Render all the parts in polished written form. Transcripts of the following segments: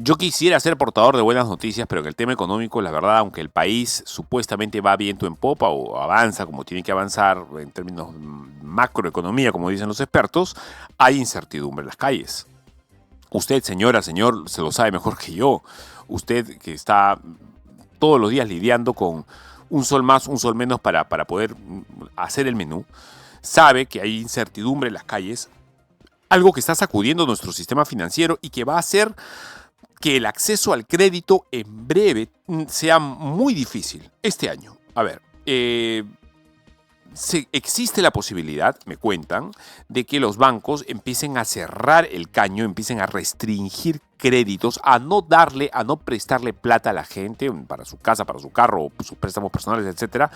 Yo quisiera ser portador de buenas noticias, pero en el tema económico, la verdad, aunque el país supuestamente va viento en popa o avanza como tiene que avanzar en términos macroeconomía, como dicen los expertos, hay incertidumbre en las calles. Usted, señora, señor, se lo sabe mejor que yo. Usted que está todos los días lidiando con un sol más, un sol menos para poder hacer el menú, sabe que hay incertidumbre en las calles, algo que está sacudiendo nuestro sistema financiero y que va a hacer que el acceso al crédito en breve sea muy difícil este año. A ver, existe la posibilidad, me cuentan, de que los bancos empiecen a cerrar el caño, empiecen a restringir créditos, a no prestarle plata a la gente para su casa, para su carro, sus préstamos personales, etcétera,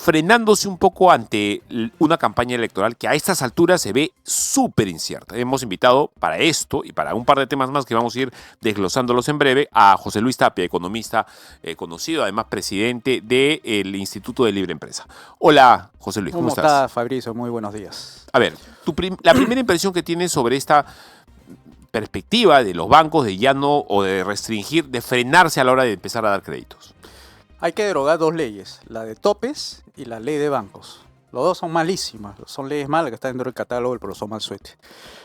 frenándose un poco ante una campaña electoral que a estas alturas se ve súper incierta. Hemos invitado para esto y para un par de temas más que vamos a ir desglosándolos en breve a José Luis Tapia, economista conocido, además presidente del Instituto de Libre Empresa. Hola, José Luis, ¿cómo estás? ¿Cómo estás, Fabricio? Muy buenos días. A ver, la primera impresión que tienes sobre esta perspectiva de los bancos de ya no, o de restringir, de frenarse a la hora de empezar a dar créditos. Hay que derogar dos leyes, la de topes y la ley de bancos. Los dos son malísimas, son leyes malas que están dentro del catálogo del profesor Malsuete.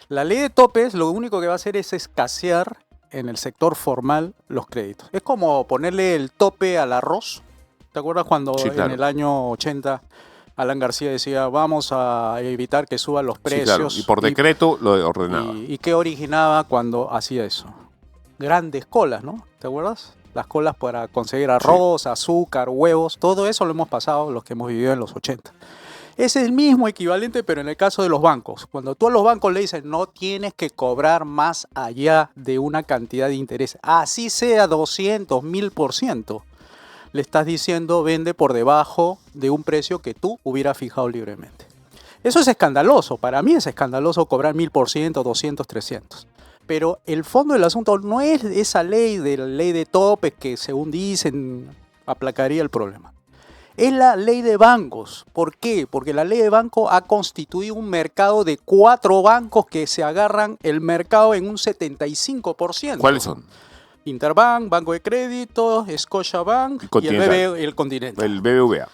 La ley de topes lo único que va a hacer es escasear en el sector formal los créditos. Es como ponerle el tope al arroz. ¿Te acuerdas cuando Sí, claro. en el año 80 Alan García decía vamos a evitar que suban los precios? Sí, claro. Y por decreto lo ordenaba. ¿Y qué originaba cuando hacía eso? Grandes colas, ¿no? ¿Te acuerdas? Las colas para conseguir arroz, azúcar, huevos, todo eso lo hemos pasado los que hemos vivido en los 80. Es el mismo equivalente, pero en el caso de los bancos. Cuando tú a los bancos le dices no tienes que cobrar más allá de una cantidad de interés, así sea 200, 1000%, le estás diciendo vende por debajo de un precio que tú hubieras fijado libremente. Eso es escandaloso, para mí es escandaloso cobrar 1000%, 200, 300. Pero el fondo del asunto no es esa ley de la ley de topes que según dicen aplacaría el problema. Es la ley de bancos. ¿Por qué? Porque la ley de bancos ha constituido un mercado de 4 bancos que se agarran el mercado en un 75%. ¿Cuáles son? Interbank, Banco de Crédito, Scotiabank y el Continental. El BBVA.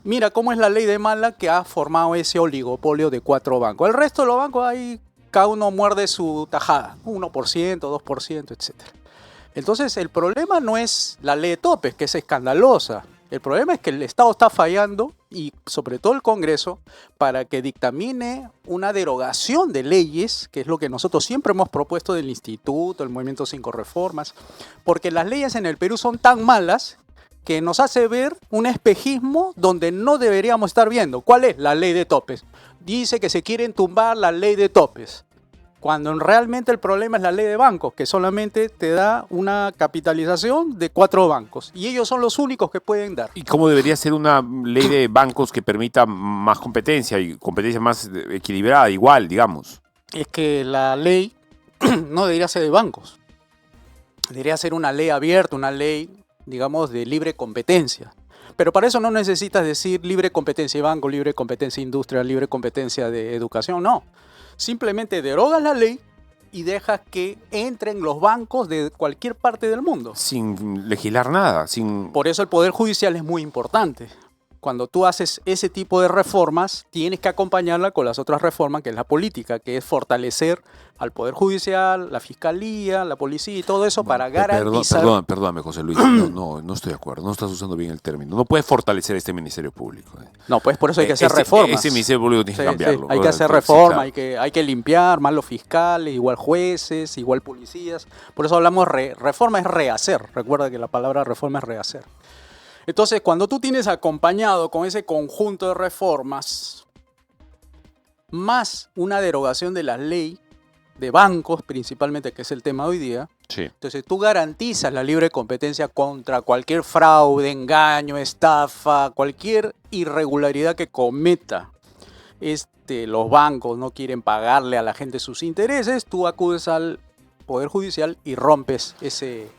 Mira cómo es la ley de mala que ha formado ese oligopolio de 4 bancos. El resto de los bancos hay... Cada uno muerde su tajada, 1%, 2%, etc. Entonces, el problema no es la ley de topes, que es escandalosa. El problema es que el Estado está fallando, y sobre todo el Congreso, para que dictamine una derogación de leyes, que es lo que nosotros siempre hemos propuesto del Instituto, el Movimiento 5 Reformas, porque las leyes en el Perú son tan malas que nos hace ver un espejismo donde no deberíamos estar viendo. ¿Cuál es? La ley de topes. Dice que se quieren tumbar la ley de topes, cuando realmente el problema es la ley de bancos, que solamente te da una capitalización de 4 bancos, y ellos son los únicos que pueden dar. ¿Y cómo debería ser una ley de bancos que permita más competencia y competencia más equilibrada, igual, digamos? Es que la ley no debería ser de bancos, debería ser una ley abierta, una ley, digamos, de libre competencia. Pero para eso no necesitas decir libre competencia de banco, libre competencia de industria, libre competencia de educación, no. Simplemente derogas la ley y dejas que entren los bancos de cualquier parte del mundo. Sin legislar nada, Por eso el Poder Judicial es muy importante. Cuando tú haces ese tipo de reformas, tienes que acompañarla con las otras reformas, que es la política, que es fortalecer al Poder Judicial, la Fiscalía, la Policía y todo eso para garantizar... Perdóname, José Luis, no estoy de acuerdo, no estás usando bien el término. No puedes fortalecer este Ministerio Público. No, pues por eso hay que hacer reformas. Ese Ministerio Público tienes que cambiarlo. Hay que hacer reformas, hay que limpiar más los fiscales, igual jueces, igual policías. Por eso hablamos, reforma es rehacer. Recuerda que la palabra reforma es rehacer. Entonces, cuando tú tienes acompañado con ese conjunto de reformas, más una derogación de la ley de bancos, principalmente, que es el tema de hoy día, sí. Entonces tú garantizas la libre competencia contra cualquier fraude, engaño, estafa, cualquier irregularidad que cometa los bancos, no quieren pagarle a la gente sus intereses, tú acudes al Poder Judicial y rompes ese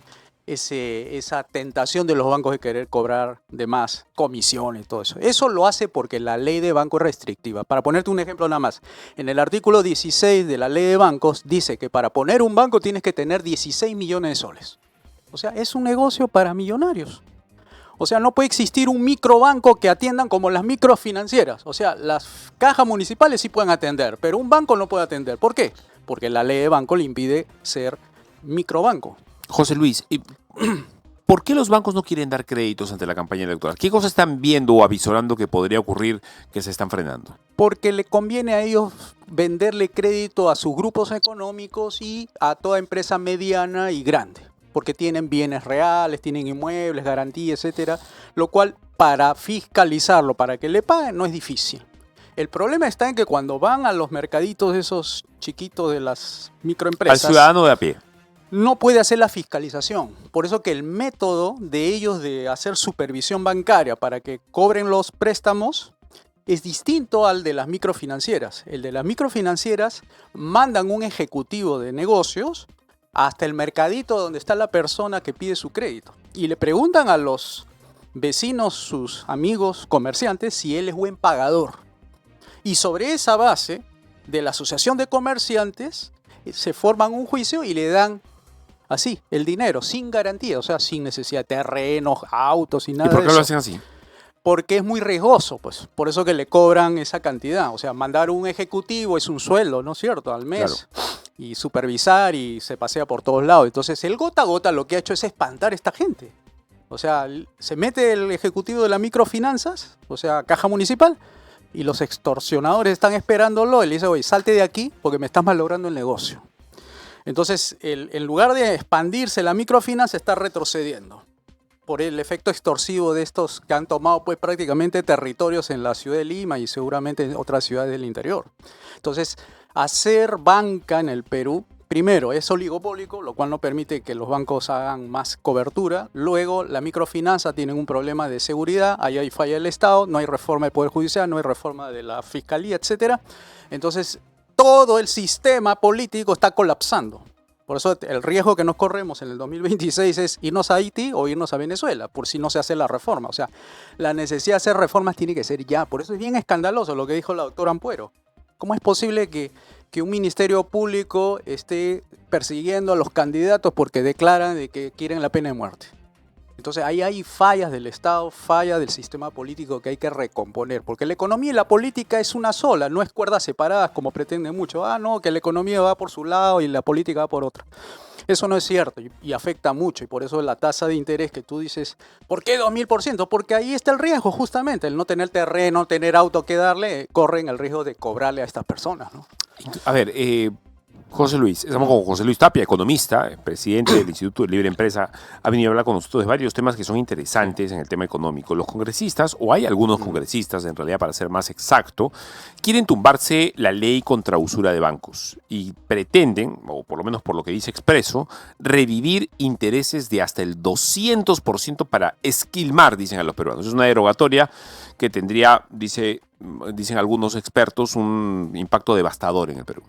esa tentación de los bancos de querer cobrar de más comisiones y todo eso. Eso lo hace porque la ley de banco es restrictiva. Para ponerte un ejemplo nada más, en el artículo 16 de la ley de bancos dice que para poner un banco tienes que tener 16 millones de soles. O sea, es un negocio para millonarios. O sea, no puede existir un microbanco que atiendan como las microfinancieras. O sea, las cajas municipales sí pueden atender, pero un banco no puede atender. ¿Por qué? Porque la ley de banco le impide ser microbanco. José Luis, ¿por qué los bancos no quieren dar créditos ante la campaña electoral? ¿Qué cosas están viendo o avisorando que podría ocurrir que se están frenando? Porque le conviene a ellos venderle crédito a sus grupos económicos y a toda empresa mediana y grande. Porque tienen bienes reales, tienen inmuebles, garantías, etcétera, lo cual para fiscalizarlo, para que le paguen, no es difícil. El problema está en que cuando van a los mercaditos esos chiquitos de las microempresas, Al ciudadano de a pie. no puede hacer la fiscalización. Por eso que el método de ellos de hacer supervisión bancaria para que cobren los préstamos es distinto al de las microfinancieras. El de las microfinancieras mandan un ejecutivo de negocios hasta el mercadito donde está la persona que pide su crédito. Y le preguntan a los vecinos, sus amigos comerciantes, si él es buen pagador. Y sobre esa base de la asociación de comerciantes se forman un juicio y le dan así el dinero, sin garantía, o sea, sin necesidad de terrenos, autos y nada de eso. ¿Y por qué lo hacen así? Porque es muy riesgoso, pues. Por eso que le cobran esa cantidad. O sea, mandar un ejecutivo es un sueldo, ¿no es cierto? Al mes. Claro. Y supervisar y se pasea por todos lados. Entonces, el gota a gota lo que ha hecho es espantar a esta gente. O sea, se mete el ejecutivo de las microfinanzas, o sea, caja municipal, y los extorsionadores están esperándolo. Y le dice, oye, salte de aquí porque me estás malogrando el negocio. Entonces, en lugar de expandirse la microfinanza, está retrocediendo por el efecto extorsivo de estos que han tomado pues prácticamente territorios en la ciudad de Lima y seguramente en otras ciudades del interior. Entonces, hacer banca en el Perú, primero, es oligopólico, lo cual no permite que los bancos hagan más cobertura. Luego, la microfinanza tiene un problema de seguridad, ahí hay falla del Estado, no hay reforma del Poder Judicial, no hay reforma de la Fiscalía, etc. Entonces, todo el sistema político está colapsando. Por eso el riesgo que nos corremos en el 2026 es irnos a Haití o irnos a Venezuela, por si no se hace la reforma. O sea, la necesidad de hacer reformas tiene que ser ya. Por eso es bien escandaloso lo que dijo la doctora Ampuero. ¿Cómo es posible que un ministerio público esté persiguiendo a los candidatos porque declaran de que quieren la pena de muerte? Entonces ahí hay fallas del Estado, fallas del sistema político que hay que recomponer, porque la economía y la política es una sola, no es cuerdas separadas como pretenden mucho. No, que la economía va por su lado y la política va por otro. Eso no es cierto y afecta mucho, y por eso la tasa de interés que tú dices, ¿por qué 2000%? Porque ahí está el riesgo justamente, el no tener terreno, tener auto que darle, corren el riesgo de cobrarle a estas personas, ¿no? A ver, José Luis, estamos con José Luis Tapia, economista, presidente del Instituto de Libre Empresa, ha venido a hablar con nosotros de varios temas que son interesantes en el tema económico. Los congresistas, o hay algunos congresistas, en realidad para ser más exacto, quieren tumbarse la ley contra usura de bancos y pretenden, o por lo menos por lo que dice Expreso, revivir intereses de hasta el 200% para esquilmar, dicen a los peruanos. Es una derogatoria que tendría, dicen algunos expertos, un impacto devastador en el Perú.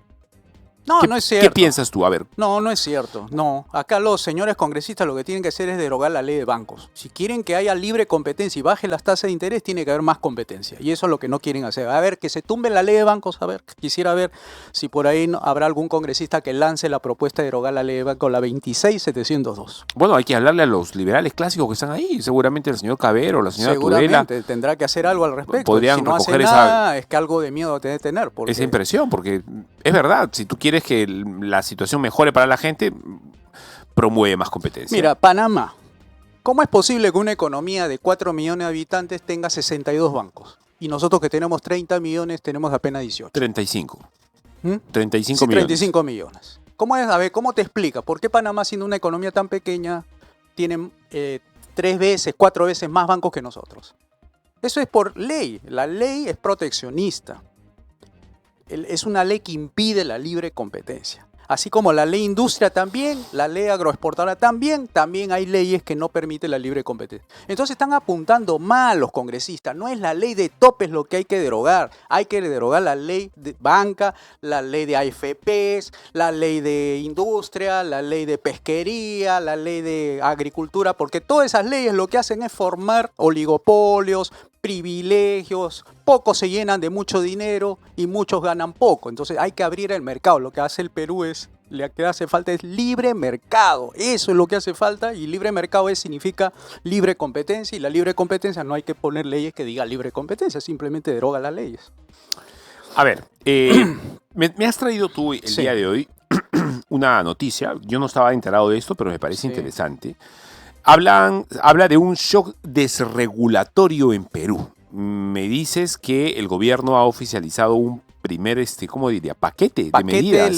No, no es cierto. ¿Qué piensas tú? A ver. No, no es cierto. No, acá los señores congresistas lo que tienen que hacer es derogar la ley de bancos. Si quieren que haya libre competencia y baje las tasas de interés, tiene que haber más competencia. Y eso es lo que no quieren hacer. A ver, que se tumbe la ley de bancos. A ver, quisiera ver si por ahí habrá algún congresista que lance la propuesta de derogar la ley de bancos, la 26702. Bueno, hay que hablarle a los liberales clásicos que están ahí. Seguramente el señor Cabero, la señora Tudela. Seguramente tendrá que hacer algo al respecto. Podrían si no hace recoger nada, es que algo de miedo debe tener. Porque... esa impresión, porque es verdad, si tú quieres que la situación mejore para la gente, promueve más competencia. Mira, Panamá. ¿Cómo es posible que una economía de 4 millones de habitantes tenga 62 bancos? Y nosotros que tenemos 30 millones tenemos apenas 18. 35. ¿Mm? 35 Sí, millones. 35 millones. ¿Cómo es? A ver, ¿cómo te explica? ¿Por qué Panamá, siendo una economía tan pequeña, tiene 3 veces, 4 veces más bancos que nosotros? Eso es por ley. La ley es proteccionista. Es una ley que impide la libre competencia. Así como la ley industria también, la ley agroexportadora también hay leyes que no permiten la libre competencia. Entonces están apuntando mal los congresistas. No es la ley de topes lo que hay que derogar. Hay que derogar la ley de banca, la ley de AFPs, la ley de industria, la ley de pesquería, la ley de agricultura, porque todas esas leyes lo que hacen es formar oligopolios, privilegios, pocos se llenan de mucho dinero y muchos ganan poco. Entonces hay que abrir el mercado. Lo que hace el Perú lo que hace falta es libre mercado. Eso es lo que hace falta, y libre mercado significa libre competencia, y la libre competencia no hay que poner leyes que digan libre competencia, simplemente deroga las leyes. A ver, me has traído tú el día de hoy una noticia. Yo no estaba enterado de esto, pero me parece interesante. Habla de un shock desregulatorio en Perú. Me dices que el gobierno ha oficializado un primer, ¿cómo diría? Paquete de medidas.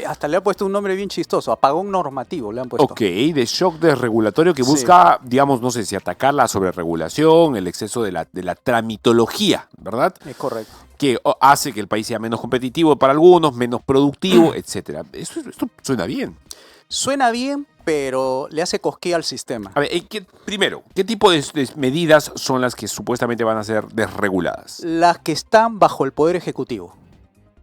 Hasta le ha puesto un nombre bien chistoso, apagón normativo le han puesto. Ok, de shock desregulatorio que busca, digamos, no sé si atacar la sobreregulación, el exceso de la tramitología, ¿verdad? Es correcto. Que hace que el país sea menos competitivo para algunos, menos productivo, etcétera. Esto suena bien. Suena bien, pero le hace cosquilla al sistema. A ver, primero, ¿qué tipo de medidas son las que supuestamente van a ser desreguladas? Las que están bajo el Poder Ejecutivo.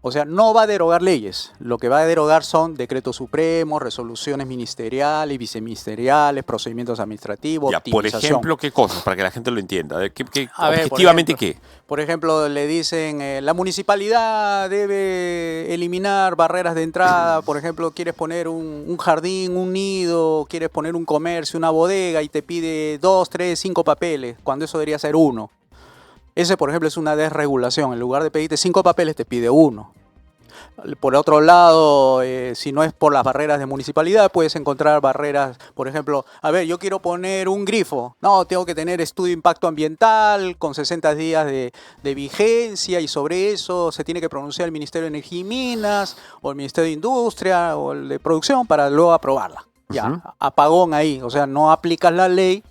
O sea, no va a derogar leyes. Lo que va a derogar son decretos supremos, resoluciones ministeriales, viceministeriales, procedimientos administrativos, Ya, por optimización. ejemplo, ¿qué cosas? Para que la gente lo entienda. Objetivamente, ¿qué? Por ejemplo, le dicen, la municipalidad debe eliminar barreras de entrada. Por ejemplo, quieres poner un jardín, un nido, quieres poner un comercio, una bodega, y te pide 2, 3, 5 papeles, cuando eso debería ser 1. Ese, por ejemplo, es una desregulación. En lugar de pedirte 5 papeles, te pide 1. Por otro lado, si no es por las barreras de municipalidad, puedes encontrar barreras, por ejemplo, a ver, yo quiero poner un grifo. No, tengo que tener estudio de impacto ambiental con 60 días de vigencia, y sobre eso se tiene que pronunciar el Ministerio de Energía y Minas, o el Ministerio de Industria, o el de Producción, para luego aprobarla. Ya, apagón ahí. O sea, no aplicas la ley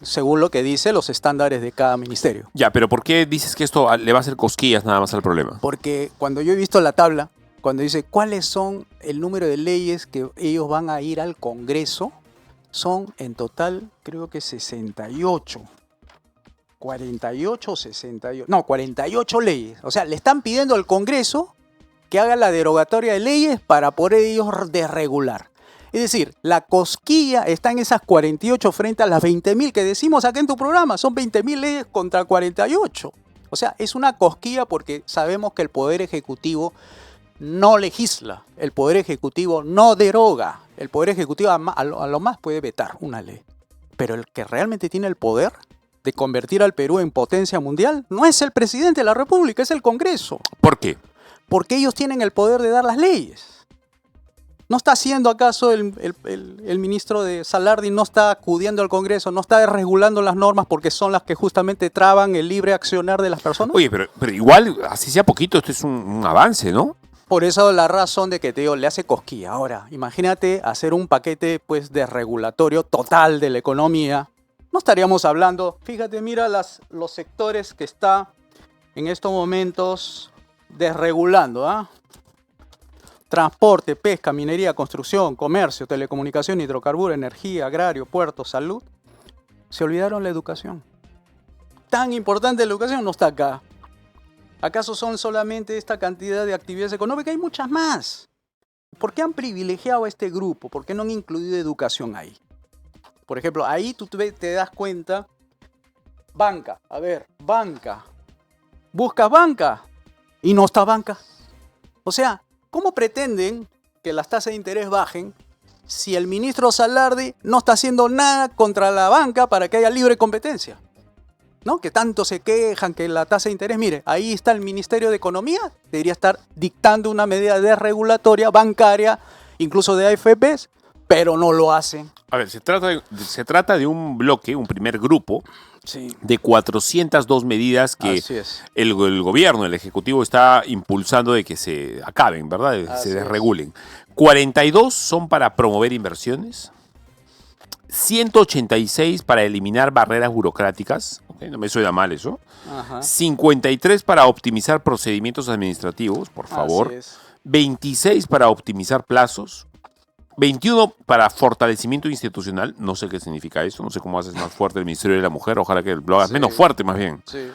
según lo que dice los estándares de cada ministerio. Ya, pero ¿por qué dices que esto le va a hacer cosquillas nada más al problema? Porque cuando yo he visto la tabla, cuando dice cuáles son el número de leyes que ellos van a ir al Congreso, son en total creo que 68. 48 o 68. No, 48 leyes. O sea, le están pidiendo al Congreso que haga la derogatoria de leyes para poder ellos desregular. Es decir, la cosquilla está en esas 48 frente a las 20.000 que decimos acá en tu programa. Son 20.000 leyes contra 48. O sea, es una cosquilla porque sabemos que el Poder Ejecutivo no legisla. El Poder Ejecutivo no deroga. El Poder Ejecutivo a lo más puede vetar una ley. Pero el que realmente tiene el poder de convertir al Perú en potencia mundial no es el presidente de la República, es el Congreso. ¿Por qué? Porque ellos tienen el poder de dar las leyes. ¿No está haciendo acaso el ministro de Salardi, no está acudiendo al Congreso, no está regulando las normas porque son las que justamente traban el libre accionar de las personas? Oye, pero igual, así sea poquito, esto es un avance, ¿no? Por eso la razón de que te digo, le hace cosquilla. Ahora, imagínate hacer un paquete pues desregulatorio total de la economía. No estaríamos hablando, fíjate, mira los sectores que está en estos momentos desregulando, ¿ah? Transporte, pesca, minería, construcción, comercio, telecomunicación, hidrocarburos, energía, agrario, puertos, salud. Se olvidaron la educación. Tan importante la educación no está acá. ¿Acaso son solamente esta cantidad de actividades económicas? Hay muchas más. ¿Por qué han privilegiado a este grupo? ¿Por qué no han incluido educación ahí? Por ejemplo, ahí tú te das cuenta, banca, a ver, banca. Buscas banca y no está banca. O sea, ¿cómo pretenden que las tasas de interés bajen si el ministro Salardi no está haciendo nada contra la banca para que haya libre competencia? ¿No? Que tanto se quejan que la tasa de interés, mire, ahí está el Ministerio de Economía, debería estar dictando una medida desregulatoria bancaria, incluso de AFPs, pero no lo hacen. A ver, se trata de un bloque, un primer grupo, sí, de 402 medidas que el gobierno, el Ejecutivo está impulsando de que se acaben, ¿verdad? De que se desregulen. 42 son para promover inversiones, 186 para eliminar barreras burocráticas, ¿okay? No me suena mal eso. Ajá. 53 para optimizar procedimientos administrativos, por favor. 26 para optimizar plazos, 21 para fortalecimiento institucional, no sé qué significa eso, no sé cómo haces más fuerte el Ministerio de la Mujer, ojalá que lo hagas menos fuerte más bien. Sí.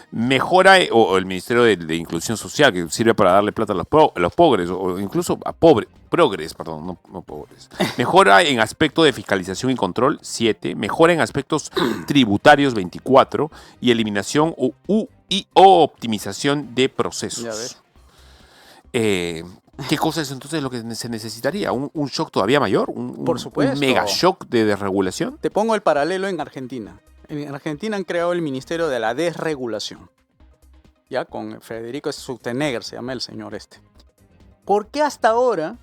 Mejora, o el Ministerio de Inclusión Social, que sirve para darle plata a los pobres, o incluso a progres, perdón, no pobres. Mejora en aspecto de fiscalización y control, 7. Mejora en aspectos tributarios, 24. Y eliminación o optimización de procesos. Ya ves. ¿Qué cosa es entonces lo que se necesitaría? ¿Un shock todavía mayor? Por supuesto. ¿Un mega shock de desregulación? Te pongo el paralelo en Argentina. En Argentina han creado el Ministerio de la Desregulación. Ya con Federico Schutzenegger se llama el señor este. ¿Por qué hasta ahora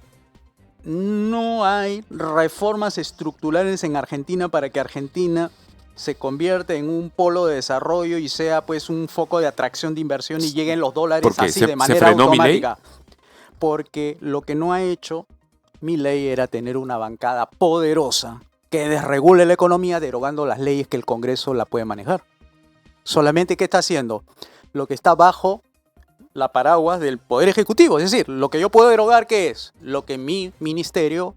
no hay reformas estructurales en Argentina para que Argentina se convierta en un polo de desarrollo y sea pues un foco de atracción de inversión y lleguen los dólares así de manera automática? Porque lo que no ha hecho Milei era tener una bancada poderosa que desregule la economía derogando las leyes que el Congreso la puede manejar. Solamente, ¿qué está haciendo? Lo que está bajo la paraguas del Poder Ejecutivo. Es decir, lo que yo puedo derogar, ¿qué es? Lo que mi ministerio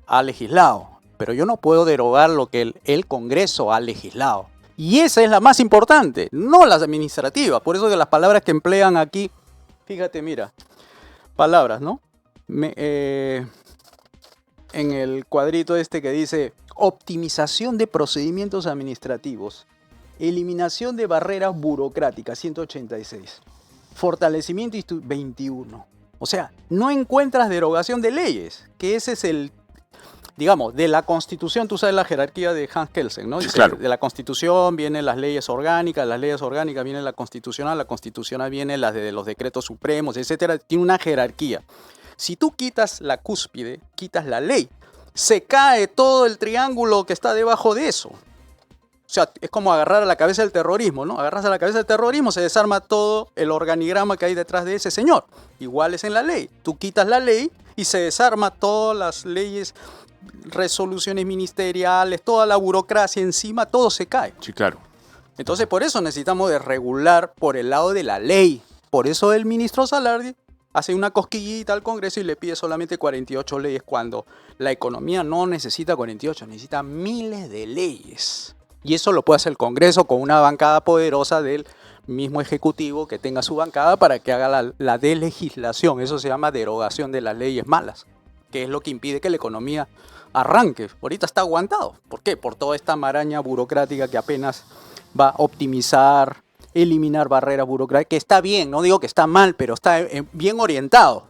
ha legislado. Pero yo no puedo derogar lo que el Congreso ha legislado. Y esa es la más importante, no las administrativas. Por eso que las palabras que emplean aquí, fíjate, mira, palabras, ¿no? En el cuadrito este que dice optimización de procedimientos administrativos, eliminación de barreras burocráticas, 186, fortalecimiento 21. O sea, no encuentras derogación de leyes, que ese es el, digamos, de la Constitución. Tú sabes la jerarquía de Hans Kelsen, ¿no? Dice, claro. De la Constitución vienen las leyes orgánicas viene la constitucional viene las de los decretos supremos, etcétera. Tiene una jerarquía. Si tú quitas la cúspide, quitas la ley, se cae todo el triángulo que está debajo de eso. O sea, es como agarrar a la cabeza del terrorismo, ¿no? Agarras a la cabeza del terrorismo, se desarma todo el organigrama que hay detrás de ese señor. Igual es en la ley. Tú quitas la ley y se desarma todas las leyes, resoluciones ministeriales, toda la burocracia encima, todo se cae. Sí, claro. Entonces, por eso necesitamos de regular por el lado de la ley. Por eso el ministro Salardi hace una cosquillita al Congreso y le pide solamente 48 leyes, cuando la economía no necesita 48, necesita miles de leyes. Y eso lo puede hacer el Congreso con una bancada poderosa del mismo Ejecutivo que tenga su bancada para que haga la deslegislación. Eso se llama derogación de las leyes malas, que es lo que impide que la economía arranque. Ahorita está aguantado. ¿Por qué? Por toda esta maraña burocrática que apenas va a optimizar, eliminar barreras burocráticas, que está bien, no digo que está mal, pero está bien orientado.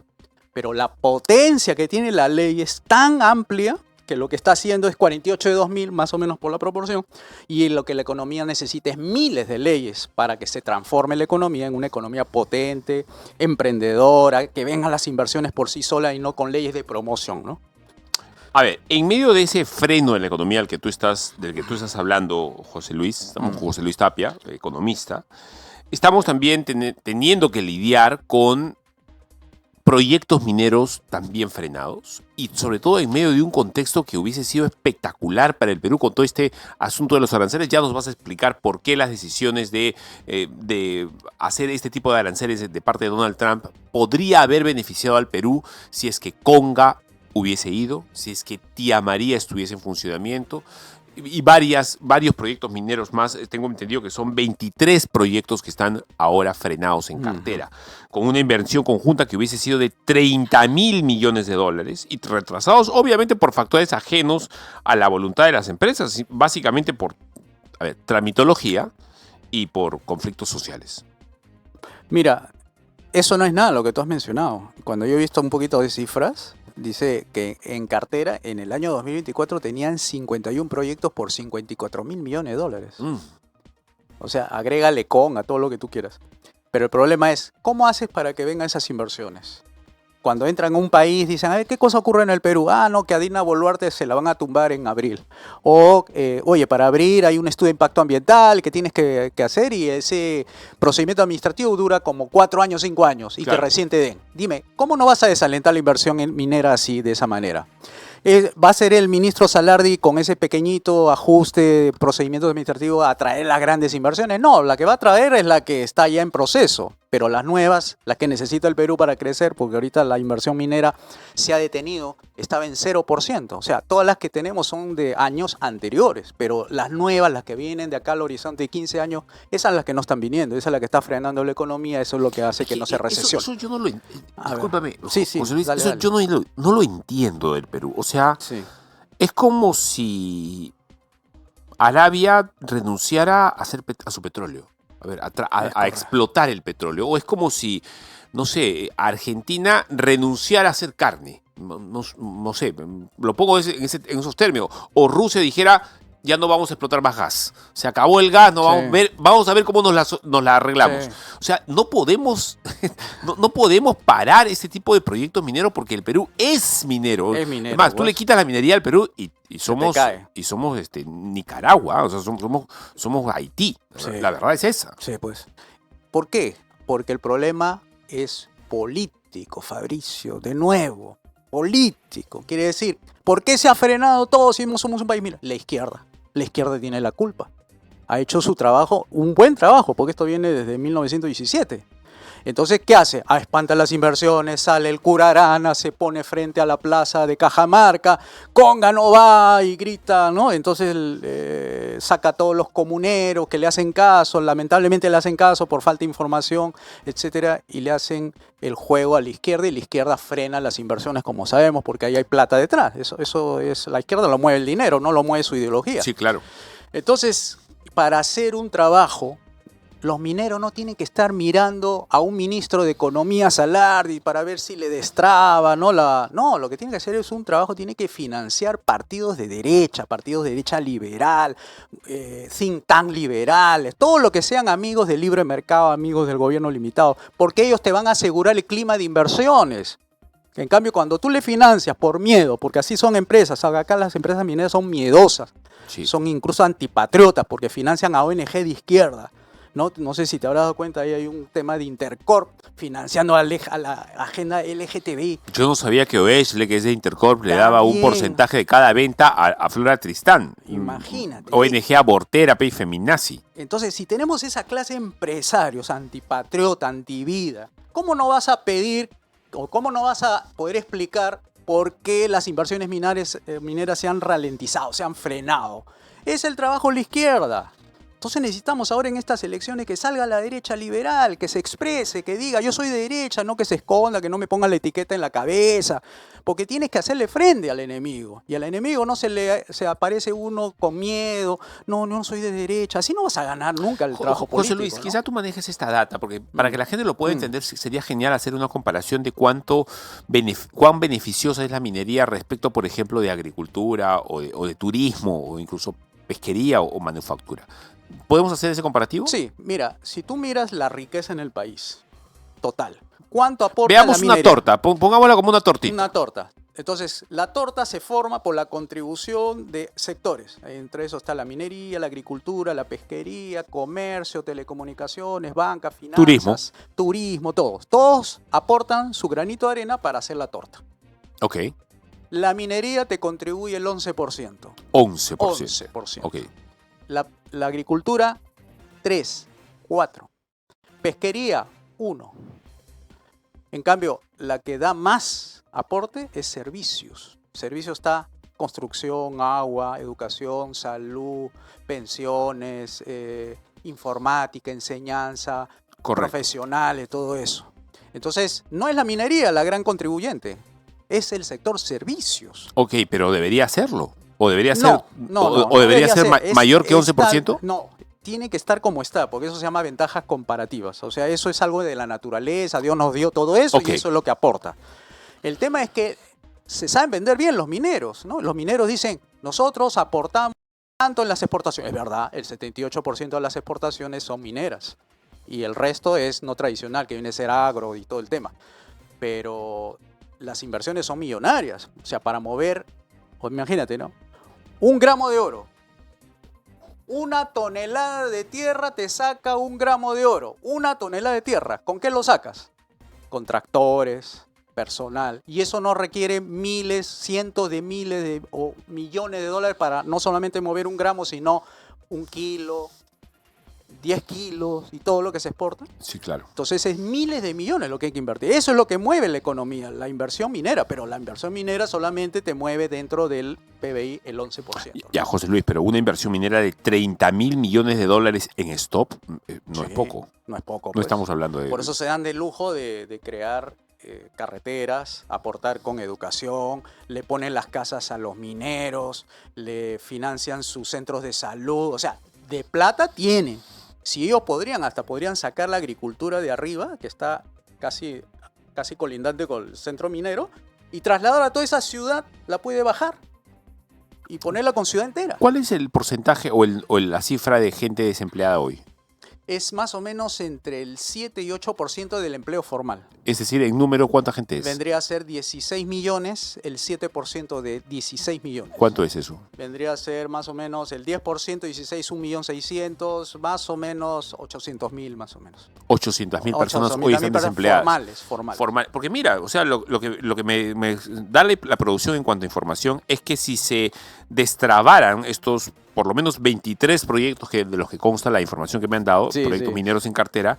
Pero la potencia que tiene la ley es tan amplia que lo que está haciendo es 48 de 2000, más o menos por la proporción, y lo que la economía necesita es miles de leyes para que se transforme la economía en una economía potente, emprendedora, que vengan las inversiones por sí solas y no con leyes de promoción, ¿no? A ver, en medio de ese freno en la economía del que tú estás hablando, José Luis, estamos con José Luis Tapia, economista, estamos también teniendo que lidiar con proyectos mineros también frenados y sobre todo en medio de un contexto que hubiese sido espectacular para el Perú con todo este asunto de los aranceles. Ya nos vas a explicar por qué las decisiones de hacer este tipo de aranceles de parte de Donald Trump podría haber beneficiado al Perú si es que Conga hubiese ido, si es que Tía María estuviese en funcionamiento, y varios proyectos mineros más. Tengo entendido que son 23 proyectos que están ahora frenados en cartera, con una inversión conjunta que hubiese sido de 30.000 millones de dólares y retrasados obviamente por factores ajenos a la voluntad de las empresas, básicamente por tramitología y por conflictos sociales. Mira, eso no es nada lo que tú has mencionado. Cuando yo he visto un poquito de cifras, dice que en cartera en el año 2024 tenían 51 proyectos por 54.000 millones de dólares. O sea, agrégale a todo lo que tú quieras. Pero el problema es, ¿cómo haces para que vengan esas inversiones? Cuando entran a un país dicen, ¿qué cosa ocurre en el Perú? No, que a Dina Boluarte se la van a tumbar en abril. O, oye, para abrir hay un estudio de impacto ambiental que tienes que hacer y ese procedimiento administrativo dura como 4 años, 5 años y claro, que recién te den. Dime, ¿cómo no vas a desalentar la inversión minera así, de esa manera? ¿Va a ser el ministro Salardi con ese pequeñito ajuste de procedimiento administrativo a traer las grandes inversiones? No, la que va a traer es la que está ya en proceso. pero las nuevas, las que necesita el Perú para crecer, porque ahorita la inversión minera se ha detenido, estaba en 0%. O sea, todas las que tenemos son de años anteriores, pero las nuevas, las que vienen de acá al horizonte de 15 años, esas son las que no están viniendo, esa es la que está frenando la economía, eso es lo que hace que no se recesione. Eso yo no lo discúlpame, Sí, sí, José Luis, dale, eso dale. yo no lo entiendo del Perú. O sea, Sí. es como si Arabia renunciara a su petróleo, a ver, Es a correcto. explotar el petróleo. O es como si, no sé, Argentina renunciara a hacer carne. No sé, lo pongo en esos términos. O Rusia dijera, ya no vamos a explotar más gas. Se acabó el gas, no Sí. vamos a ver cómo nos la arreglamos. Sí. O sea, no podemos, no podemos parar este tipo de proyectos mineros porque el Perú es minero. Es minero, Es más, tú le pues. quitas la minería al Perú y somos, cae. Nicaragua, o sea, somos Haití. Sí. La verdad es esa. Sí, pues. ¿Por qué? Porque el problema es político, Fabricio, de nuevo. Político. Quiere decir, ¿por qué se ha frenado todo si somos un país? Mira, la izquierda tiene la culpa. Ha hecho su trabajo, un buen trabajo, porque esto viene desde 1917. Entonces, ¿qué hace? Espanta las inversiones, sale el cura Arana, se pone frente a la plaza de Cajamarca, Conga no va y grita, ¿no? Entonces saca a todos los comuneros que le hacen caso, lamentablemente le hacen caso por falta de información, etcétera, y le hacen el juego a la izquierda y la izquierda frena las inversiones, como sabemos, porque ahí hay plata detrás. Eso es, la izquierda lo mueve el dinero, no lo mueve su ideología. Sí, claro. Entonces, para hacer un trabajo, los mineros no tienen que estar mirando a un ministro de Economía, Salardi, para ver si le destraba, ¿no? No, lo que tiene que hacer es un trabajo, tiene que financiar partidos de derecha liberal, think tank liberales, todo lo que sean amigos del libre mercado, amigos del gobierno limitado, porque ellos te van a asegurar el clima de inversiones. En cambio, cuando tú le financias por miedo, porque así son empresas, acá las empresas mineras son miedosas, Sí. son incluso antipatriotas, porque financian a ONG de izquierda. No sé si te habrás dado cuenta, ahí hay un tema de Intercorp financiando a la agenda LGTBI. Yo no sabía que Oeschle, que es de Intercorp, le daba un También. porcentaje de cada venta a Flora Tristán. Imagínate. ONG Abortera, Pei Feminazi. Entonces, si tenemos esa clase de empresarios antipatriota, antivida, ¿cómo no vas a pedir o cómo no vas a poder explicar por qué las inversiones mineras se han ralentizado, se han frenado? Es el trabajo de la izquierda. Entonces necesitamos ahora en estas elecciones que salga la derecha liberal, que se exprese, que diga yo soy de derecha, no que se esconda, que no me ponga la etiqueta en la cabeza, porque tienes que hacerle frente al enemigo. Y al enemigo no se aparece uno con miedo, no soy de derecha, así no vas a ganar nunca el trabajo político. José Luis, ¿no? quizá tú manejes esta data, porque para que la gente lo pueda entender sería genial hacer una comparación de cuán beneficiosa es la minería respecto, por ejemplo, de agricultura o de turismo o incluso pesquería o manufactura. ¿Podemos hacer ese comparativo? Sí, mira, si tú miras la riqueza en el país, total, ¿cuánto aporta Veamos la una minería? torta, pongámosla como una tortita. Una torta. Entonces, la torta se forma por la contribución de sectores. Entre esos está la minería, la agricultura, la pesquería, comercio, telecomunicaciones, banca, finanzas, turismo, todos. Todos aportan su granito de arena para hacer la torta. Ok. La minería te contribuye el 11%. 11%. 11%. Ok. La agricultura, 3, 4. Pesquería, 1. En cambio, la que da más aporte es servicios. Servicios está construcción, agua, educación, salud, pensiones, informática, enseñanza, Correcto. profesionales, todo eso. Entonces, no es la minería la gran contribuyente, es el sector servicios. Ok, pero debería hacerlo. ¿O debería ser, No, o debería ser mayor que 11%? No, tiene que estar como está, porque eso se llama ventajas comparativas. O sea, eso es algo de la naturaleza, Dios nos dio todo eso Ok. y eso es lo que aporta. El tema es que se saben vender bien los mineros, ¿no? Los mineros dicen, nosotros aportamos tanto en las exportaciones. Es verdad, el 78% de las exportaciones son mineras y el resto es no tradicional, que viene a ser agro y todo el tema. Pero las inversiones son millonarias. O sea, para mover, pues imagínate, ¿no? 1 gramo de oro. 1 tonelada de tierra te saca 1 gramo de oro. 1 tonelada de tierra. ¿Con qué lo sacas? Con tractores, personal. Y eso no requiere miles, cientos de miles o millones de dólares para no solamente mover 1 gramo, sino 1 kilo, 10 kilos y todo lo que se exporta. Sí, claro. Entonces es miles de millones lo que hay que invertir. Eso es lo que mueve la economía, la inversión minera. Pero la inversión minera solamente te mueve dentro del PBI el 11%. Ya, José Luis, pero una inversión minera de 30.000 millones de dólares en stop no Sí, es poco. No es poco. No Pues. estamos hablando de... Por eso se dan de lujo de crear carreteras, aportar con educación, le ponen las casas a los mineros, le financian sus centros de salud. O sea, de plata tienen. Si ellos hasta podrían sacar la agricultura de arriba, que está casi colindante con el centro minero, y trasladar a toda esa ciudad, la puede bajar y ponerla con ciudad entera. ¿Cuál es el porcentaje o la cifra de gente desempleada hoy? Es más o menos entre el 7 y 8% del empleo formal. Es decir, en número, ¿cuánta gente es? Vendría a ser 16 millones, el 7% de 16 millones. ¿Cuánto es eso? Vendría a ser más o menos el 10%, 16, 1.600.000, más o menos 800.000 más o menos. 800.000 personas hoy están desempleadas. Formales. Porque mira, o sea, lo que me da la producción en cuanto a información es que si se destrabaran estos por lo menos 23 proyectos de los que consta la información que me han dado, proyectos mineros en cartera,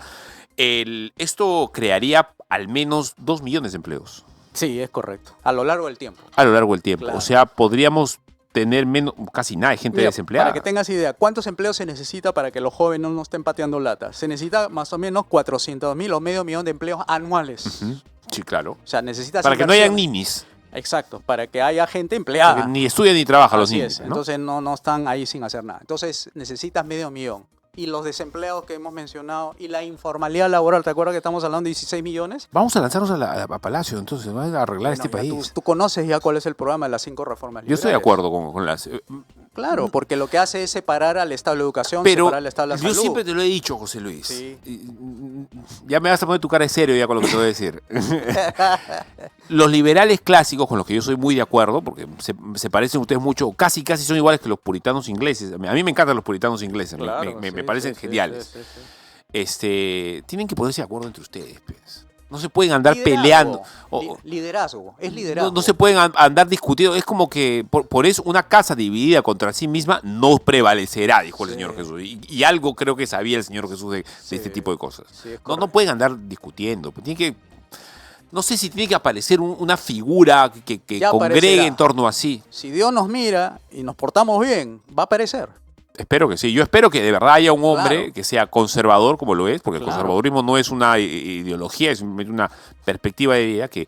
esto crearía al menos 2 millones de empleos. Sí, es correcto. A lo largo del tiempo. A lo largo del tiempo. Claro. O sea, podríamos tener casi nada de gente desempleada. Para que tengas idea, ¿cuántos empleos se necesita para que los jóvenes no estén pateando lata? Se necesita más o menos 400.000 o medio millón de empleos anuales. Uh-huh. Sí, claro. O sea, necesitas para que no haya ninis. Exacto, para que haya gente empleada. Porque ni estudia ni trabaja los niños. ¿No? Entonces no están ahí sin hacer nada. Entonces necesitas medio millón. Y los desempleados que hemos mencionado y la informalidad laboral, ¿te acuerdas que estamos hablando de 16 millones? Vamos a lanzarnos a Palacio, entonces, vamos a arreglar este país. Tú conoces ya cuál es el programa de las 5 reformas liberales. Yo estoy de acuerdo con las... Claro, porque lo que hace es separar al Estado de la educación, pero separar al Estado de la salud. Yo siempre te lo he dicho, José Luis. Sí. Ya me vas a poner tu cara de serio ya con lo que te voy a decir. Los liberales clásicos, con los que yo soy muy de acuerdo, porque se parecen ustedes mucho, casi son iguales que los puritanos ingleses. A mí me encantan los puritanos ingleses, claro, me parecen geniales. Sí. Tienen que ponerse de acuerdo entre ustedes, pues. No se pueden andar peleando. Liderazgo, es liderazgo. No se pueden andar discutiendo. Es como que por eso una casa dividida contra sí misma no prevalecerá, dijo el Señor Jesús. Y algo creo que sabía el Señor Jesús de este tipo de cosas. Sí, no pueden andar discutiendo. No sé si tiene que aparecer una figura que congregue en torno a sí. Si Dios nos mira y nos portamos bien, va a aparecer. Espero que sí. Yo espero que de verdad haya un hombre que sea conservador, como lo es, porque el conservadurismo no es una ideología, es una perspectiva de vida que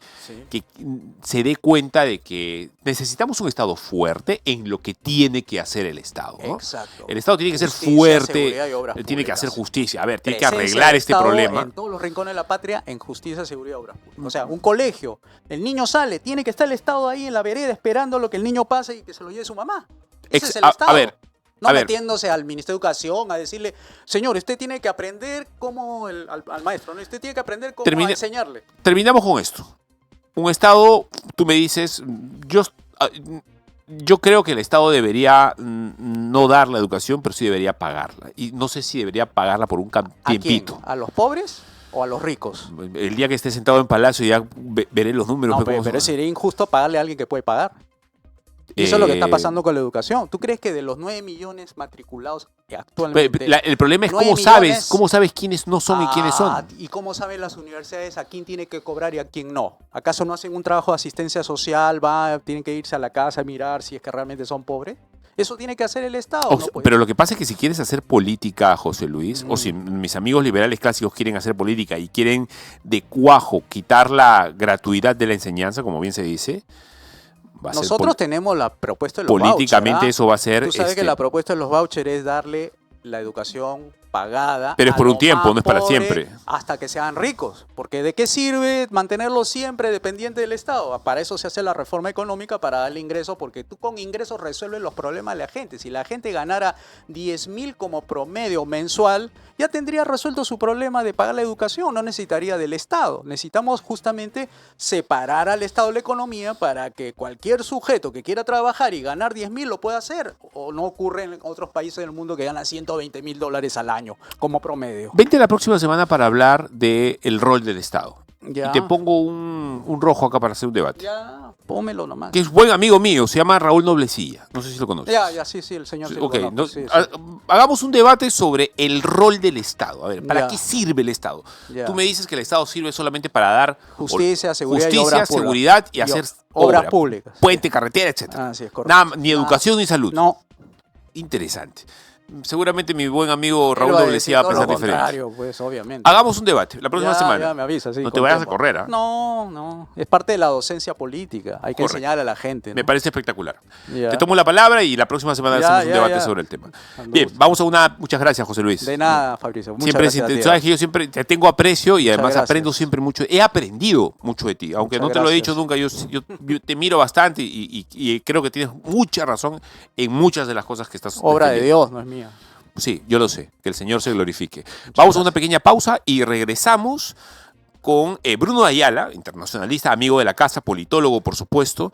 se dé cuenta de que necesitamos un Estado fuerte en lo que tiene que hacer el Estado, ¿no? Exacto. El Estado tiene que ser fuerte, tiene que hacer justicia. A ver, tiene que arreglar este problema. En todos los rincones de la patria, en justicia, seguridad y obras públicas. O sea, un colegio, el niño sale, tiene que estar el Estado ahí en la vereda esperando lo que el niño pase y que se lo lleve su mamá. Ese es el Estado. A ver. No metiéndose al Ministerio de Educación a decirle, señor, usted tiene que aprender como al maestro, ¿no? Usted tiene que aprender cómo enseñarle. Terminamos con esto. Un Estado, tú me dices, yo creo que el Estado debería no dar la educación, pero sí debería pagarla. Y no sé si debería pagarla por un tiempito. ¿A quién? ¿A los pobres o a los ricos? El día que esté sentado en Palacio ya veré los números. No, pero sería injusto pagarle a alguien que puede pagar. Y eso es lo que está pasando con la educación. ¿Tú crees que de los 9 millones matriculados actualmente... El problema es cómo sabes quiénes no son y quiénes son. ¿Y cómo saben las universidades a quién tiene que cobrar y a quién no? ¿Acaso no hacen un trabajo de asistencia social? Tienen que irse a la casa a mirar si es que realmente son pobres. Eso tiene que hacer el Estado. Pero lo que pasa es que si quieres hacer política, José Luis, o si mis amigos liberales clásicos quieren hacer política y quieren de cuajo quitar la gratuidad de la enseñanza, como bien se dice... Nosotros tenemos la propuesta de los vouchers. Políticamente eso va a ser... Tú sabes que la propuesta de los vouchers es darle la educación pagada. Pero es por un tiempo, no es para siempre. Hasta que sean ricos. Porque ¿de qué sirve mantenerlos siempre dependientes del Estado? Para eso se hace la reforma económica, para darle ingresos, porque tú con ingresos resuelves los problemas de la gente. Si la gente ganara 10.000 como promedio mensual, ya tendría resuelto su problema de pagar la educación, no necesitaría del Estado. Necesitamos justamente separar al Estado de la economía para que cualquier sujeto que quiera trabajar y ganar 10.000 lo pueda hacer. O no ocurre en otros países del mundo que ganan $120.000 al año como promedio. Vente la próxima semana para hablar del rol del Estado. Ya. y te pongo un rojo acá para hacer un debate. Ya, pómelo nomás. Que es buen amigo mío, se llama Raúl Noblecilla. No sé si lo conoces. Ya, sí, el señor sí lo Ok, conozco, sí, sí. hagamos un debate sobre el rol del Estado. A ver, ¿para Ya. qué sirve el Estado? Ya. Tú me dices que el Estado sirve solamente para dar Justicia, seguridad y justicia, obras públicas. seguridad y hacer obras obra, públicas. puente, carretera, etc. Ah, sí, es correcto. Nada, ni educación ni salud. No. Interesante. Seguramente mi buen amigo Raúl Él va a Noblecilla va a decir todo pensar lo diferente. contrario, pues, obviamente. Hagamos un debate la próxima semana. Ya me avisa, sí, No te con vayas a tiempo. correr, ¿ah? No. Es parte de la docencia política. Hay que Correcto. enseñar a la gente, ¿no? Me parece espectacular. Ya. Te tomo la palabra y la próxima semana Ya, hacemos un ya, debate ya. sobre el tema. Cuando Bien, guste. vamos a una... Muchas gracias, José Luis. De nada, Fabricio. Muchas Siempre, gracias a ti. sabes que yo siempre te tengo aprecio y además gracias. aprendo siempre mucho. He aprendido mucho de ti, aunque Muchas no te lo he gracias. dicho nunca. Yo te miro bastante y creo que tienes mucha razón en muchas de las cosas que estás Obra de defendiendo. Dios, no es mía. Sí, yo lo sé. Que el Señor se glorifique. Vamos a una pequeña pausa y regresamos con Bruno Ayala, internacionalista, amigo de la casa, politólogo, por supuesto,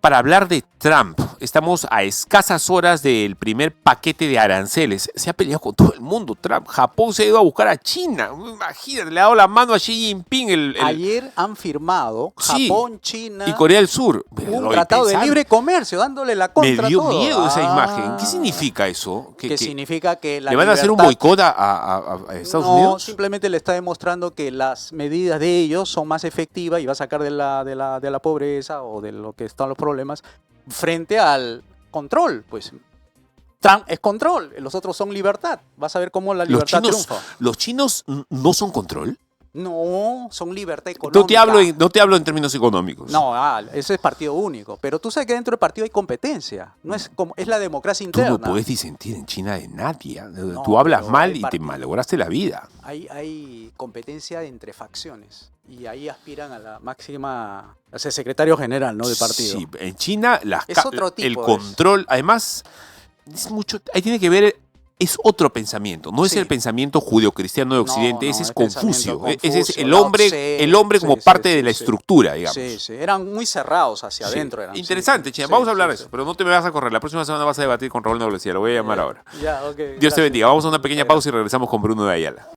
para hablar de Trump. Estamos a escasas horas del primer paquete de aranceles. Se ha peleado con todo el mundo, Trump. Japón se ha ido a buscar a China. Imagínate, le ha dado la mano a Xi Jinping. Ayer han firmado Sí. Japón, China, Y Corea del Sur. un tratado de libre comercio, dándole la contra Me dio a todo. miedo esa Ah. imagen. ¿Qué significa eso? Que significa que la ¿Le van a hacer un libertad- boicot a Estados No, Unidos? simplemente le está demostrando que las medidas de ellos son más efectivas y va a sacar de la pobreza o de lo que están los problemas frente al control. Pues Trump es control, los otros son libertad. Vas a ver cómo la libertad triunfa. ¿Los chinos no son control? No, son libertad económica. No te hablo en términos económicos. No, ese es partido único. Pero tú sabes que dentro del partido hay competencia. No es como es la democracia Tú interna. no puedes disentir en China de nadie. No, Tú hablas pero mal hay y te partido. malograste la vida. Hay competencia entre facciones y ahí aspiran a la máxima, a ser secretario general, ¿no? Del partido. Sí, en China Es otro tipo el de control, además, es mucho, ahí tiene que ver, es otro pensamiento. No es Sí. el pensamiento judeocristiano de Occidente, No, ese es es pensamiento Confucio. Ese es Confucio, el Lao hombre, Tse, el hombre como sí, parte sí, de la sí. estructura, digamos. Sí, eran muy cerrados hacia Sí. adentro. Eran, Interesante, sí. China. Sí, Vamos a hablar sí, de eso, sí. pero no te me vas a correr. La próxima semana vas a debatir con Raúl Noblecilla. Lo voy a llamar ahora. Ya, ok, Dios te gracias. bendiga. Vamos a una pequeña Muchas pausa y regresamos con Bruno de Ayala.